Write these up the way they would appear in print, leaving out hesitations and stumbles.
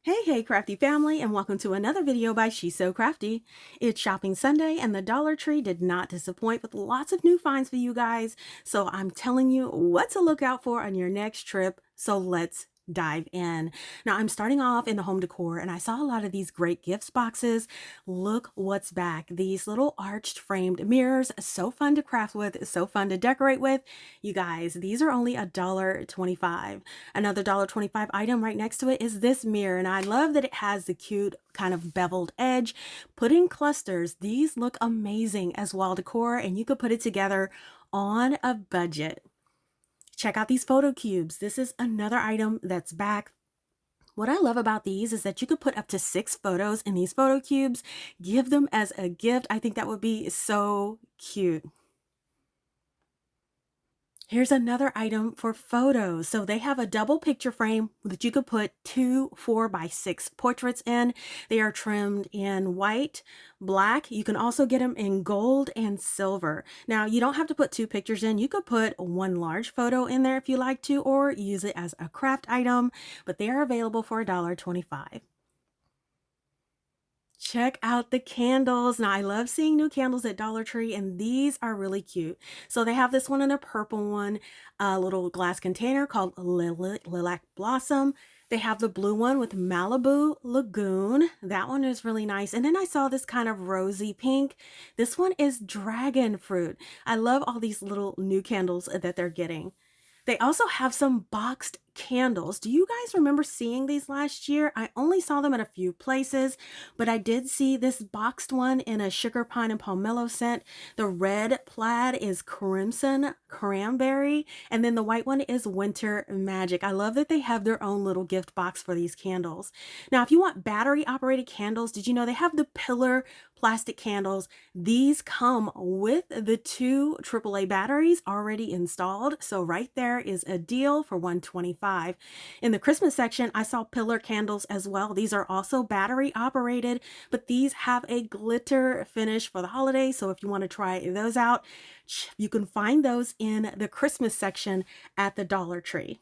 Hey, crafty family, and welcome to another video by She's So Crafty. It's shopping Sunday, and the Dollar Tree did not disappoint with lots of new finds for you guys. So I'm telling you what to look out for on your next trip. So let's dive in. Now I'm starting off in the home decor, and I saw a lot of these great gifts boxes. Look what's back. These little arched framed mirrors, so fun to craft with, so fun to decorate with. You guys, these are only $1.25. Another $1.25 item right next to it is this mirror, and I love that it has the cute kind of beveled edge. Put in clusters. These look amazing as wall decor, and you could put it together on a budget. Check out these photo cubes. This is another item that's back. What I love about these is that you could put up to 6 photos in these photo cubes, give them as a gift. I think that would be so cute. Here's another item for photos. So they have a double picture frame that you could put 2 4x6 portraits in. They are trimmed in white, black. You can also get them in gold and silver. Now, you don't have to put 2 pictures in. You could put 1 large photo in there if you like to, or use it as a craft item, but they are available for $1.25. Check out the candles. Now, I love seeing new candles at Dollar Tree, and these are really cute. So they have this one and a purple one, a little glass container called Lilac Blossom. They have the blue one with Malibu Lagoon. That one is really nice. And then I saw this kind of rosy pink. This one is dragon fruit. I love all these little new candles that they're getting. They also have some boxed candles. Do you guys remember seeing these last year? I only saw them at a few places, but I did see this boxed one in a sugar pine and pomelo scent. The red plaid is crimson cranberry, and then the white one is winter magic. I love that they have their own little gift box for these candles. Now, if you want battery operated candles, did you know they have the pillar plastic candles? These come with the 2 AAA batteries already installed. So right there is a deal for $125. In the Christmas section, I saw pillar candles as well. These are also battery operated, but these have a glitter finish for the holidays. So if you want to try those out, you can find those in the Christmas section at the Dollar Tree.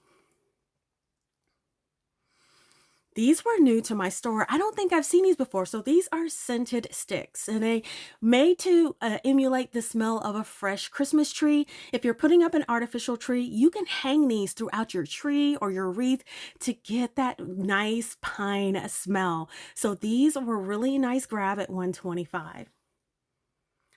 These were new to my store. I don't think I've seen these before. So these are scented sticks, and they made to emulate the smell of a fresh Christmas tree. If you're putting up an artificial tree, you can hang these throughout your tree or your wreath to get that nice pine smell. So these were really nice grab at $125.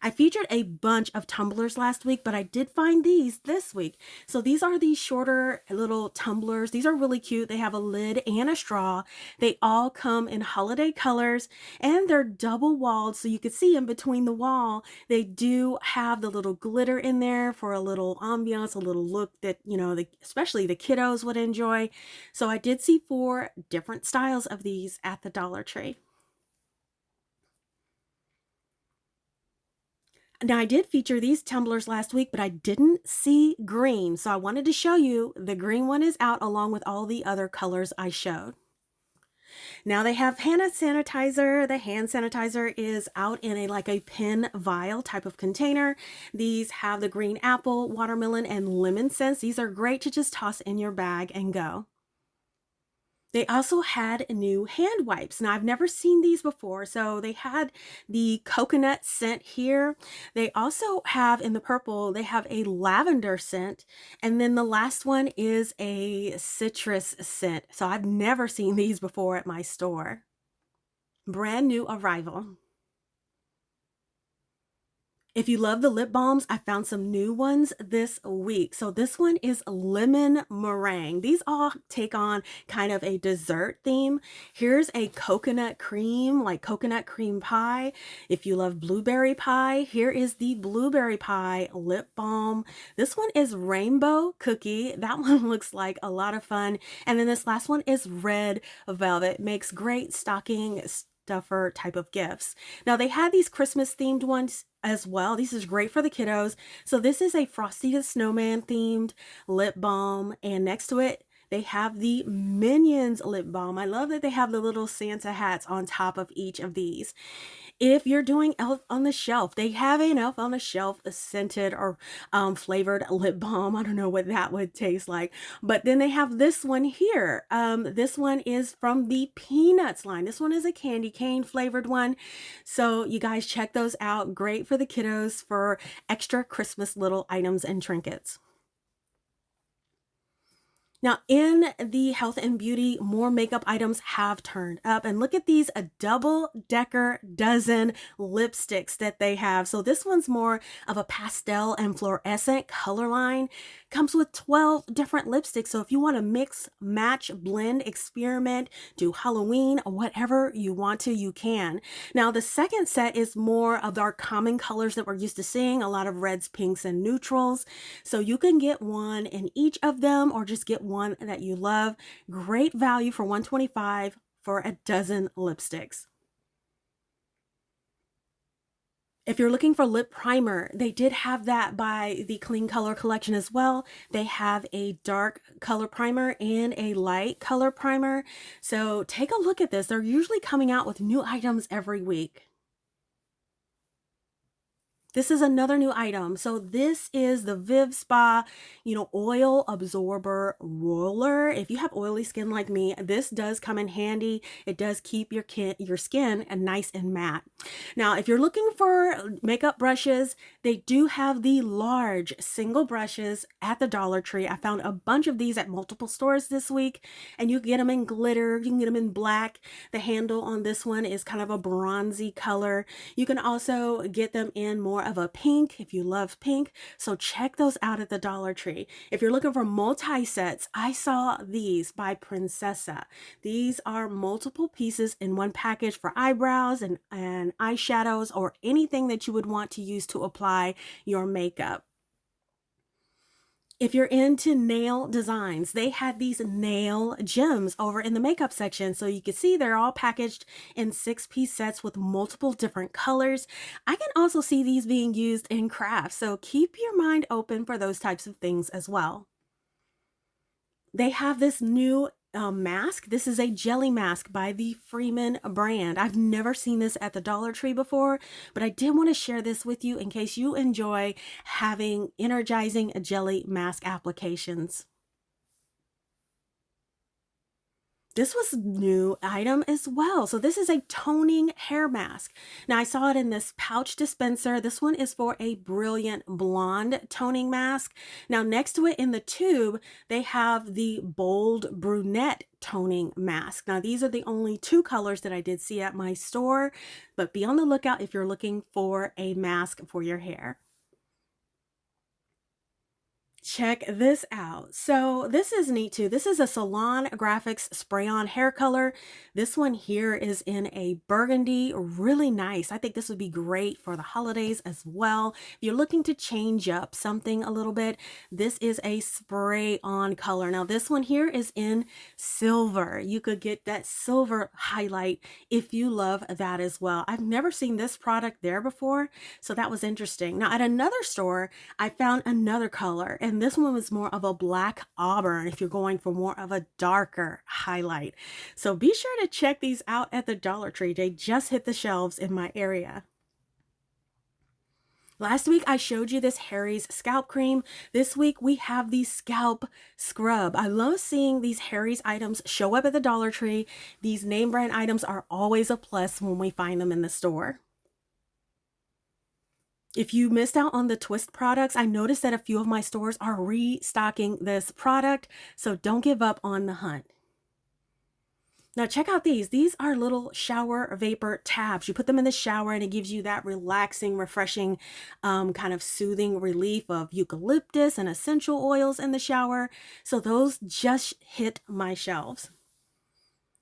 I featured a bunch of tumblers last week, but I did find these this week. So these are these shorter little tumblers. These are really cute. They have a lid and a straw. They all come in holiday colors, and they're double walled, so you can see in between the wall. They do have the little glitter in there for a little ambiance, a little look that, you know, especially the kiddos would enjoy. So I did see 4 different styles of these at the Dollar Tree. Now, I did feature these tumblers last week, but I didn't see green. So I wanted to show you the green one is out along with all the other colors I showed. Now they have hand sanitizer. The hand sanitizer is out in like a pen vial type of container. These have the green apple, watermelon, and lemon scents. These are great to just toss in your bag and go. They also had new hand wipes. Now, I've never seen these before. So they had the coconut scent here. They also have in the purple, they have a lavender scent. And then the last one is a citrus scent. So I've never seen these before at my store. Brand new arrival. If you love the lip balms, I found some new ones this week. So this one is lemon meringue. These all take on kind of a dessert theme. Here's a coconut cream, like coconut cream pie. If you love blueberry pie, here is the blueberry pie lip balm. This one is rainbow cookie. That one looks like a lot of fun. And then this last one is red velvet. Makes great stocking stuffer type of gifts. Now they had these Christmas themed ones as well. This is great for the kiddos. So this is a Frosty the Snowman themed lip balm, and next to it They have the Minions lip balm. I love that they have the little Santa hats on top of each of these. If you're doing Elf on the Shelf, they have an Elf on the Shelf scented or flavored lip balm. I don't know what that would taste like. But then they have this one here. This one is from the Peanuts line. This one is a candy cane flavored one. So you guys check those out. Great for the kiddos for extra Christmas little items and trinkets. Now, in the health and beauty, more makeup items have turned up. And look at these a double-decker dozen lipsticks that they have. So this one's more of a pastel and fluorescent color line. Comes with 12 different lipsticks. So if you want to mix, match, blend, experiment, do Halloween, or whatever you want to, you can. Now, the second set is more of our common colors that we're used to seeing, a lot of reds, pinks, and neutrals. So you can get one in each of them or just get one that you love. Great value for $125 for a dozen lipsticks. If you're looking for lip primer, they did have that by the Clean Color collection as well. They have a dark color primer and a light color primer. So take a look at this. They're usually coming out with new items every week. This is another new item. So this is the Viv Spa, oil absorber roller. If you have oily skin like me, this does come in handy. It does keep your skin nice and matte. Now, if you're looking for makeup brushes, they do have the large single brushes at the Dollar Tree. I found a bunch of these at multiple stores this week, and you can get them in glitter. You can get them in black. The handle on this one is kind of a bronzy color. You can also get them in more of a pink if you love pink. So check those out at the Dollar Tree. If you're looking for multi-sets, I saw these by Princessa. These are multiple pieces in one package for eyebrows and eyeshadows or anything that you would want to use to apply your makeup. If you're into nail designs, they had these nail gems over in the makeup section. So you can see they're all packaged in 6-piece sets with multiple different colors. I can also see these being used in crafts. So keep your mind open for those types of things as well. They have this new mask. This is a jelly mask by the Freeman brand. I've never seen this at the Dollar Tree before, but I did want to share this with you in case you enjoy having energizing jelly mask applications. This was a new item as well. So this is a toning hair mask. Now I saw it in this pouch dispenser. This one is for a brilliant blonde toning mask. Now next to it in the tube, they have the bold brunette toning mask. Now these are the only 2 colors that I did see at my store, but be on the lookout if you're looking for a mask for your hair. Check this out. So this is neat too. This is a Salon Graphics spray-on hair color. This one here is in a burgundy, really nice. I think this would be great for the holidays as well. If you're looking to change up something a little bit, this is a spray-on color. Now this one here is in silver. You could get that silver highlight if you love that as well. I've never seen this product there before, so that was interesting. Now at another store, I found another color, and this one was more of a black auburn if you're going for more of a darker highlight. So be sure to check these out at the Dollar Tree. They just hit the shelves in my area. Last week, I showed you this Harry's scalp cream. This week, we have the scalp scrub. I love seeing these Harry's items show up at the Dollar Tree. These name brand items are always a plus when we find them in the store. If you missed out on the Twist products, I noticed that a few of my stores are restocking this product, so don't give up on the hunt. Now check out these. These are little shower vapor tabs. You put them in the shower and it gives you that relaxing, refreshing, kind of soothing relief of eucalyptus and essential oils in the shower. So those just hit my shelves.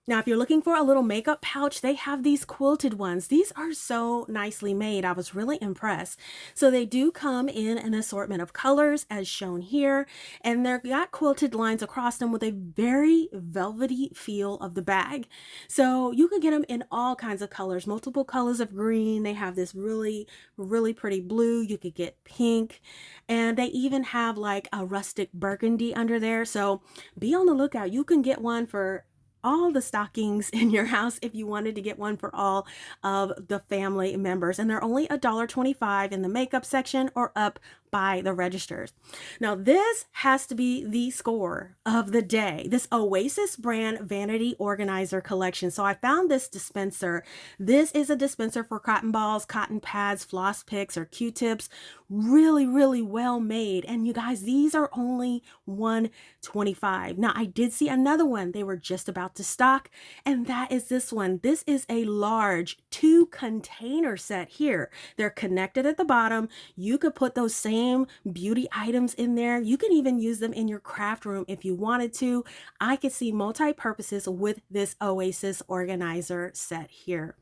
Now, if you're looking for a little makeup pouch, they have these quilted ones. These are so nicely made. I was really impressed. So they do come in an assortment of colors as shown here, and they've got quilted lines across them with a very velvety feel of the bag. So you can get them in all kinds of colors, multiple colors of green. They have this really, really pretty blue. You could get pink, and they even have like a rustic burgundy under there. So be on the lookout. You can get one for all the stockings in your house if you wanted to get one for all of the family members. And they're only $1.25 in the makeup section or up by the registers. Now, this has to be the score of the day, this Oasis brand Vanity Organizer collection. So I found this dispenser. This is a dispenser for cotton balls, cotton pads, floss picks, or Q-tips. Really, really well made. And you guys, these are only $1.25. Now, I did see another one they were just about to stock, and that is this one. This is a large 2-container set here. They're connected at the bottom. You could put those same beauty items in there. You can even use them in your craft room if you wanted to. I could see multi-purposes with this Oasis organizer set here.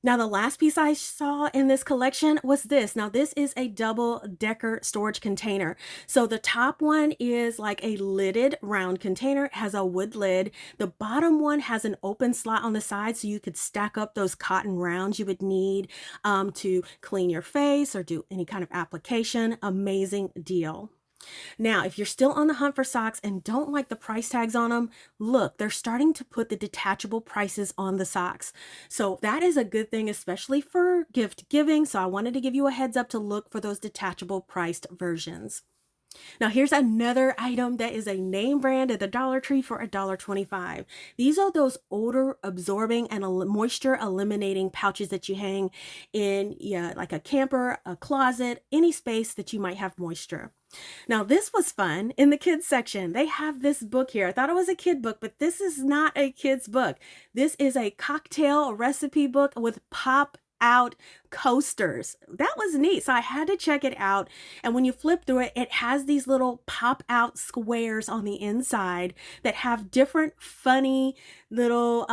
Now, the last piece I saw in this collection was this. Now, this is a double decor storage container. So the top one is like a lidded round container. It has a wood lid. The bottom one has an open slot on the side so you could stack up those cotton rounds you would need to clean your face or do any kind of application. Amazing deal. Now, if you're still on the hunt for socks and don't like the price tags on them, look, they're starting to put the detachable prices on the socks. So that is a good thing, especially for gift giving. So I wanted to give you a heads up to look for those detachable priced versions. Now, here's another item that is a name brand at the Dollar Tree for $1.25. These are those odor absorbing and moisture eliminating pouches that you hang in like a camper, a closet, any space that you might have moisture. Now, this was fun. In the kids section, they have this book here. I thought it was a kid book, but this is not a kid's book. This is a cocktail recipe book with pop out coasters. That was neat. So I had to check it out. And when you flip through it, it has these little pop out squares on the inside that have different funny little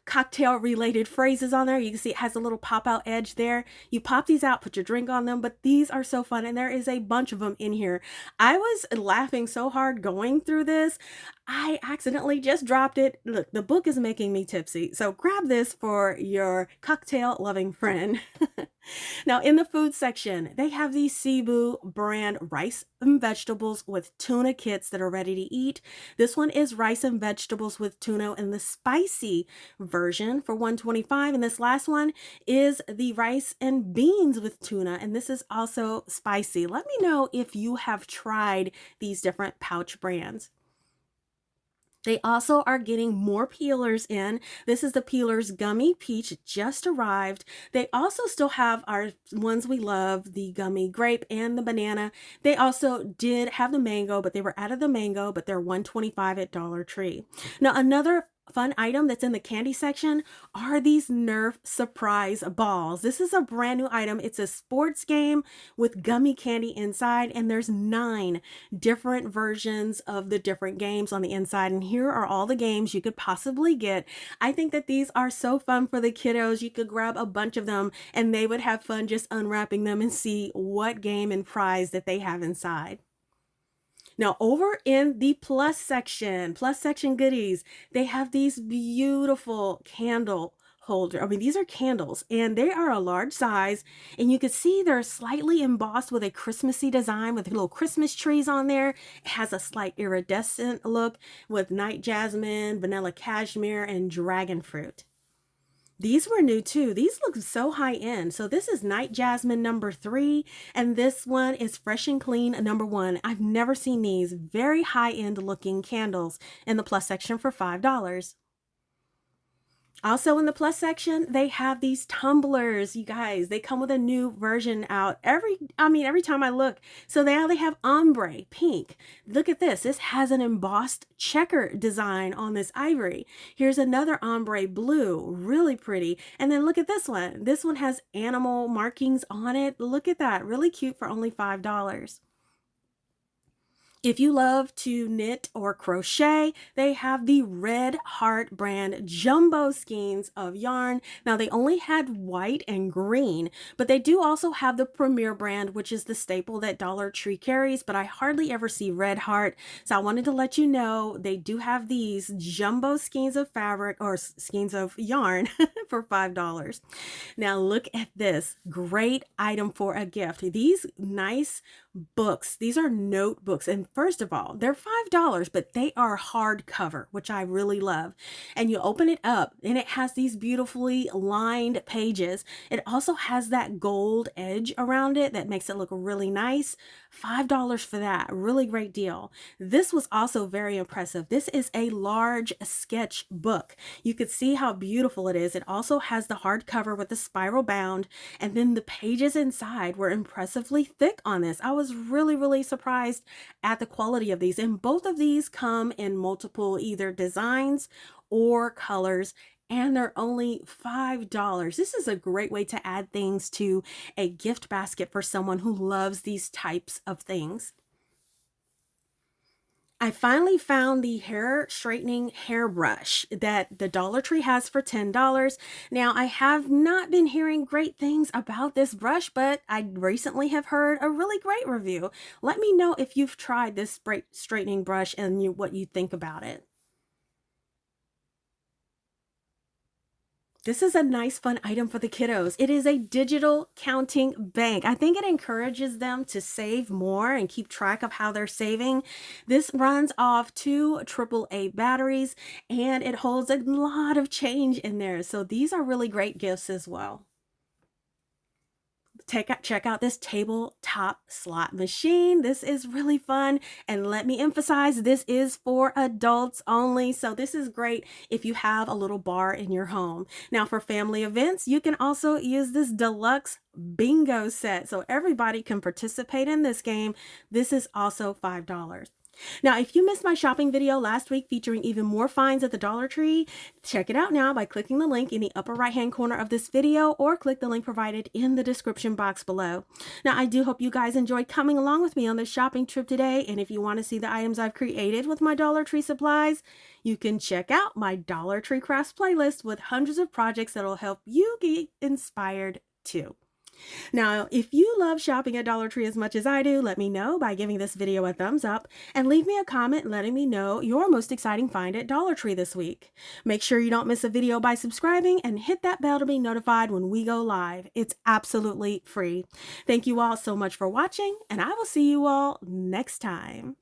cocktail related phrases on there. You can see it has a little pop out edge there. You pop these out, put your drink on them, but these are so fun. And there is a bunch of them in here. I was laughing so hard going through this. I accidentally just dropped it. Look, the book is making me tipsy. So grab this for your cocktail loving friend. Now, in the food section, they have these Cebu brand rice and vegetables with tuna kits that are ready to eat. This one is rice and vegetables with tuna in the spicy version for $1.25. And this last one is the rice and beans with tuna. And this is also spicy. Let me know if you have tried these different pouch brands. They also are getting more peelers in. This is the Peelers Gummy Peach, just arrived. They also still have our ones we love, the Gummy Grape and the Banana. They also did have the Mango, but they were out of the Mango, but they're $1.25 at Dollar Tree. Now, another fun item that's in the candy section are these Nerf surprise balls. This is a brand new item. It's a sports game with gummy candy inside, and there's 9 different versions of the different games on the inside. And here are all the games you could possibly get. I think that these are so fun for the kiddos. You could grab a bunch of them and they would have fun just unwrapping them and see what game and prize that they have inside. Now, over in the plus section goodies, they have these beautiful candle holder. I mean, these are candles and they are a large size, and you can see they're slightly embossed with a Christmassy design with little Christmas trees on there. It has a slight iridescent look with night jasmine, vanilla cashmere, and dragon fruit. These were new too. These look so high end. So this is Night Jasmine number 3, and this one is Fresh and Clean number 1. I've never seen these very high end looking candles in the plus section for $5. Also in the plus section, they have these tumblers. You guys, they come with a new version out every time I look. So now they have ombre pink. Look at this. This has an embossed checker design on this ivory. Here's another ombre blue, really pretty. And then look at this one. This one has animal markings on it. Look at that. Really cute for only $5. If you love to knit or crochet, they have the Red Heart brand jumbo skeins of yarn. Now they only had white and green, but they do also have the Premier brand, which is the staple that Dollar Tree carries, but I hardly ever see Red Heart. So I wanted to let you know they do have these jumbo skeins of fabric or skeins of yarn for $5. Now look at this great item for a gift. These nice books, these are notebooks, and first of all, they're $5, but they are hardcover, which I really love. And you open it up and it has these beautifully lined pages. It also has that gold edge around it that makes it look really nice. $5 for that, really great deal. This was also very impressive. This is a large sketch book. You could see how beautiful it is. It also has the hardcover with the spiral bound, and then the pages inside were impressively thick on this. I was really surprised at the quality of these, and both of these come in multiple either designs or colors, and they're only $5. This is a great way to add things to a gift basket for someone who loves these types of things. I finally found the hair straightening hairbrush that the Dollar Tree has for $10. Now, I have not been hearing great things about this brush, but I recently have heard a really great review. Let me know if you've tried this straightening brush and what you think about it. This is a nice, fun item for the kiddos. It is a digital counting bank. I think it encourages them to save more and keep track of how they're saving. This runs off 2 AAA batteries, and it holds a lot of change in there. So these are really great gifts as well. Check out this tabletop slot machine. This is really fun, and let me emphasize, this is for adults only, so this is great if you have a little bar in your home. Now for family events, you can also use this deluxe bingo set so everybody can participate in this game. This is also $5. Now, if you missed my shopping video last week featuring even more finds at the Dollar Tree, check it out now by clicking the link in the upper right-hand corner of this video, or click the link provided in the description box below. Now, I do hope you guys enjoyed coming along with me on this shopping trip today, and if you want to see the items I've created with my Dollar Tree supplies, you can check out my Dollar Tree Crafts playlist with hundreds of projects that will help you get inspired too. Now, if you love shopping at Dollar Tree as much as I do, let me know by giving this video a thumbs up, and leave me a comment letting me know your most exciting find at Dollar Tree this week. Make sure you don't miss a video by subscribing and hit that bell to be notified when we go live. It's absolutely free. Thank you all so much for watching, and I will see you all next time.